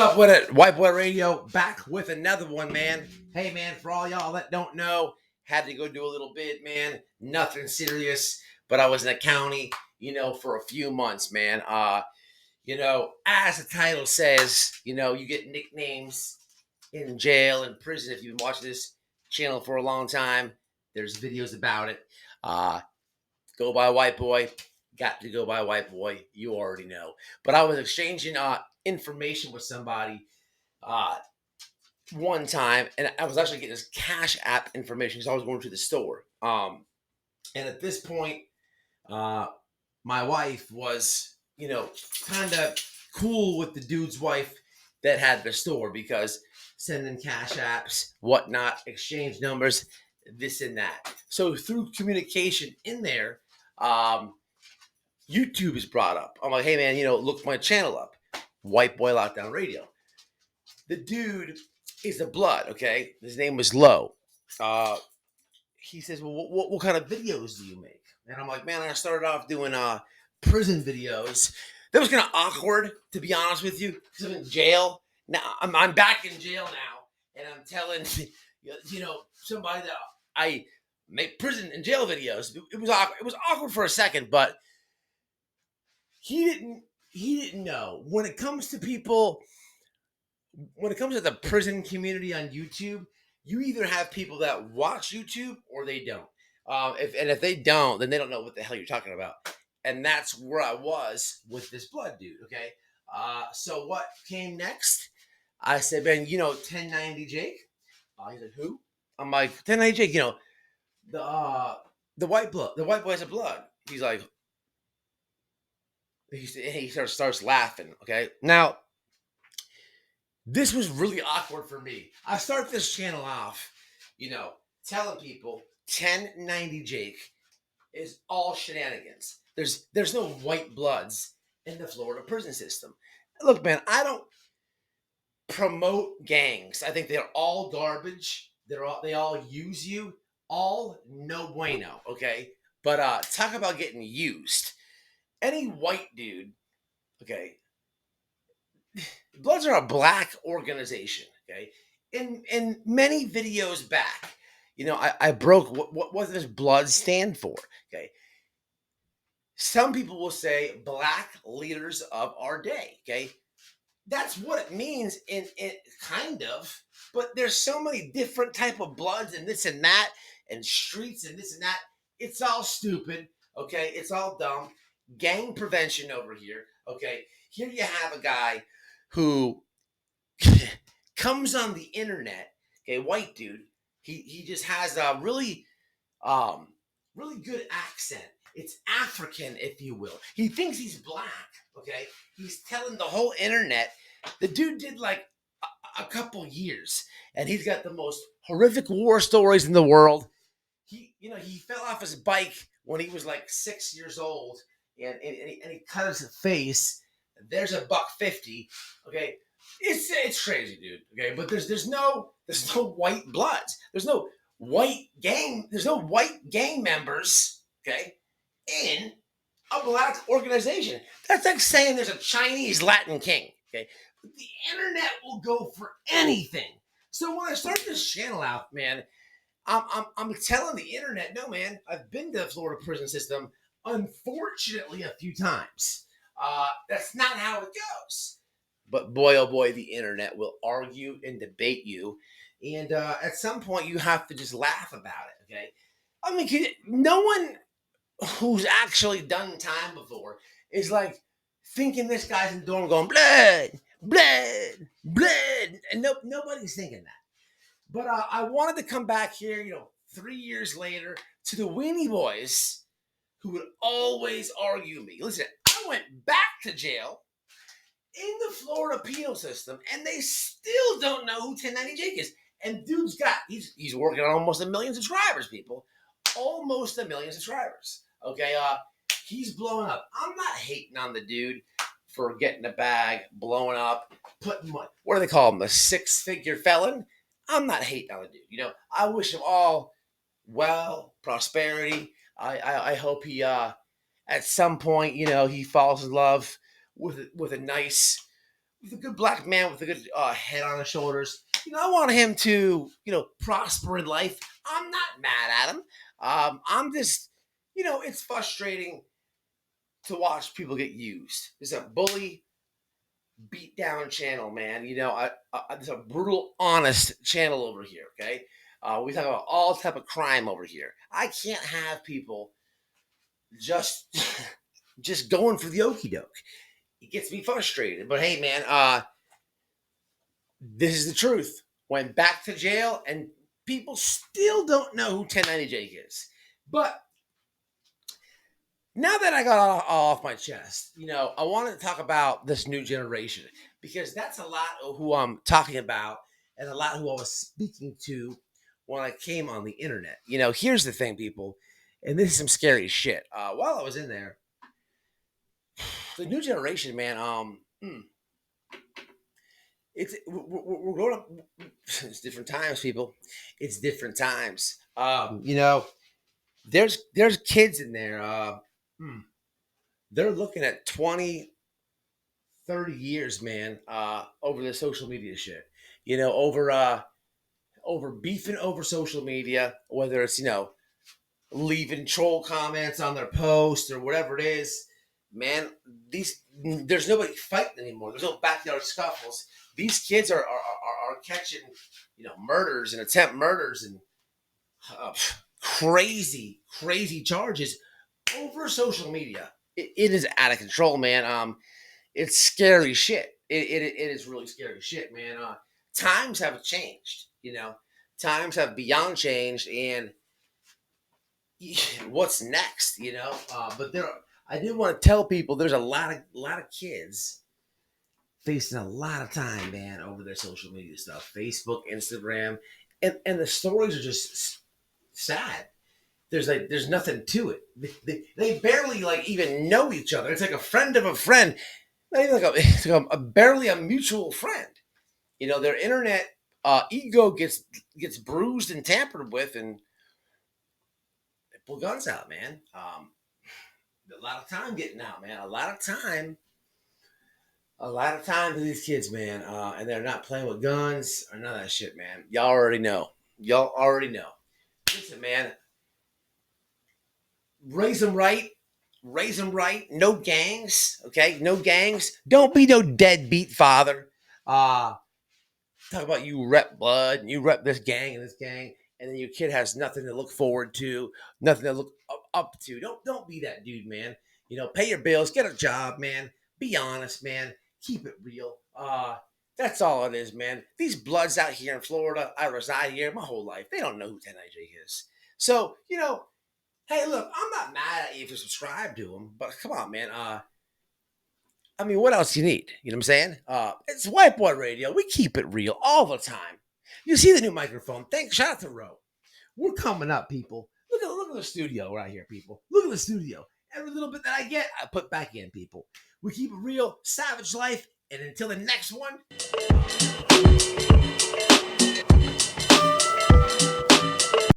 up with it? White Boy Radio back with another one, man. Hey, man, for all y'all that don't know, had to go do a little bit, man. Nothing serious, but I was in the county, for a few months, man. As the title says, you get nicknames in jail and prison. If you've been watching this channel for a long time, there's videos about it. Go by White Boy. Got to go by White Boy. You already know. But I was exchanging information with somebody one time, and I was actually getting this Cash App information because I was going to the store. And at this point, my wife was, kind of cool with the dude's wife that had the store because sending Cash Apps, whatnot, exchange numbers, this and that. So through communication in there, YouTube is brought up. I'm like, hey man, look my channel up, White Boy Lockdown Radio. The dude is a blood, okay? His name was Low. He says, well, what kind of videos do you make? And I'm like, man, I started off doing prison videos. That was kind of awkward, to be honest with you, because I'm in jail. Now, I'm back in jail now, and I'm telling, somebody that I make prison and jail videos. It was awkward. It was awkward for a second, but he didn't know. When it comes to people, when it comes to the prison community on YouTube, you either have people that watch YouTube or they don't. If they don't, then they don't know what the hell you're talking about. And that's where I was with this blood dude, okay? So what came next? I said, man, 1090 Jake? He's like, who? I'm like, 1090 Jake, the white blood. The white boy has a blood. He's like, he starts laughing, okay? Now, this was really awkward for me. I start this channel off, telling people 1090 Jake is all shenanigans. There's no white bloods in the Florida prison system. Look, man, I don't promote gangs. I think they're all garbage. They all use you. All no bueno, okay? But talk about getting used. Any white dude, okay? Bloods are a black organization, okay? In many videos back, I broke what does blood stand for, okay? Some people will say black leaders of our day, okay? That's what it means in kind of, but there's so many different type of bloods and this and that and streets and this and that. It's all stupid, okay? It's all dumb. Gang prevention over here, okay? Here you have a guy who comes on the internet, okay, white dude. He just has a really good accent. It's African, if you will. He thinks he's black, okay? He's telling the whole internet. The dude did like a couple years, and he's got the most horrific war stories in the world. He fell off his bike when he was like 6 years old, and he cut his face. There's a $1.50, okay? It's crazy, dude. Okay, but there's no white bloods. There's no white gang members. Okay, in a black organization. That's like saying there's a Chinese Latin king. Okay, but the internet will go for anything. So when I start this channel out, man, I'm telling the internet, no, man, I've been to the Florida prison system, unfortunately, a few times. That's not how it goes. But boy, oh boy, the internet will argue and debate you. And at some point, you have to just laugh about it, okay? I mean, no one who's actually done time before is like thinking this guy's in the dorm going, blood, blood, blood. And nobody's thinking that. But I wanted to come back here, 3 years later, to the Weenie Boys who would always argue me. Listen, I went back to jail in the Florida penal system, and they still don't know who 1090 Jake is. And dude's he's working on almost 1 million subscribers, people. Almost 1 million subscribers. Okay, he's blowing up. I'm not hating on the dude for getting a bag, blowing up, putting money. What do they call him? A 6-figure felon? I'm not hating on the dude. I wish him all prosperity. I hope he at some point, he falls in love with a nice with a good black man with a good head on his shoulders. I want him to, prosper in life. I'm not mad at him. I'm just, it's frustrating to watch people get used. It's a bully beat down channel, man. It's a brutal, honest channel over here. Okay, we talk about all type of crime over here. I can't have people just just going for the okie doke. It gets me frustrated. But hey, man, this is the truth. Went back to jail, and people still don't know who 1090 Jake is. But now that I got all off my chest, I wanted to talk about this new generation because that's a lot of who I'm talking about and a lot who I was speaking to when I came on the internet. Here's the thing, people, and this is some scary shit. While I was in there, the new generation, man, we're going up. It's different times, people. It's different times. There's kids in there. They're looking at 20, 30 years, man, over the social media shit. Over beefing over social media, whether it's, leaving troll comments on their post or whatever it is. Man, there's nobody fighting anymore. There's no backyard scuffles. These kids are catching, murders and attempt murders and crazy charges over social media. It is out of control, man. It's scary shit. It is really scary shit, man. Times have changed. Times have beyond changed, and what's next? But I do want to tell people there's a lot of kids facing a lot of time, man, over their social media stuff, Facebook, Instagram, and the stories are just sad. There's nothing to it. They barely even know each other. It's like a friend of a friend, not even it's like a barely a mutual friend. Their internet ego gets bruised and tampered with, and they pull guns out, man. A lot of time getting out, man. A lot of time for these kids, man. And they're not playing with guns or none of that shit, man. Y'all already know. Listen, man. Raise them right. No gangs, okay? No gangs. Don't be no deadbeat father. Talk about you rep blood and you rep this gang and this gang, and then your kid has nothing to look forward to, nothing to look up to. Don't be that dude, man. Pay your bills, get a job, man. Be honest, man. Keep it real. That's all it is, man. These bloods out here in Florida, I reside here my whole life. They don't know who 10IJ is. So, hey, look, I'm not mad at you if you subscribe to them, but come on, man. What else you need? You know what I'm saying? It's White Boy Radio. We keep it real all the time. You see the new microphone. Shout out to Ro. We're coming up, people. Look at the studio right here, people. Look at the studio. Every little bit that I get, I put back in, people. We keep it real, savage life, and until the next one.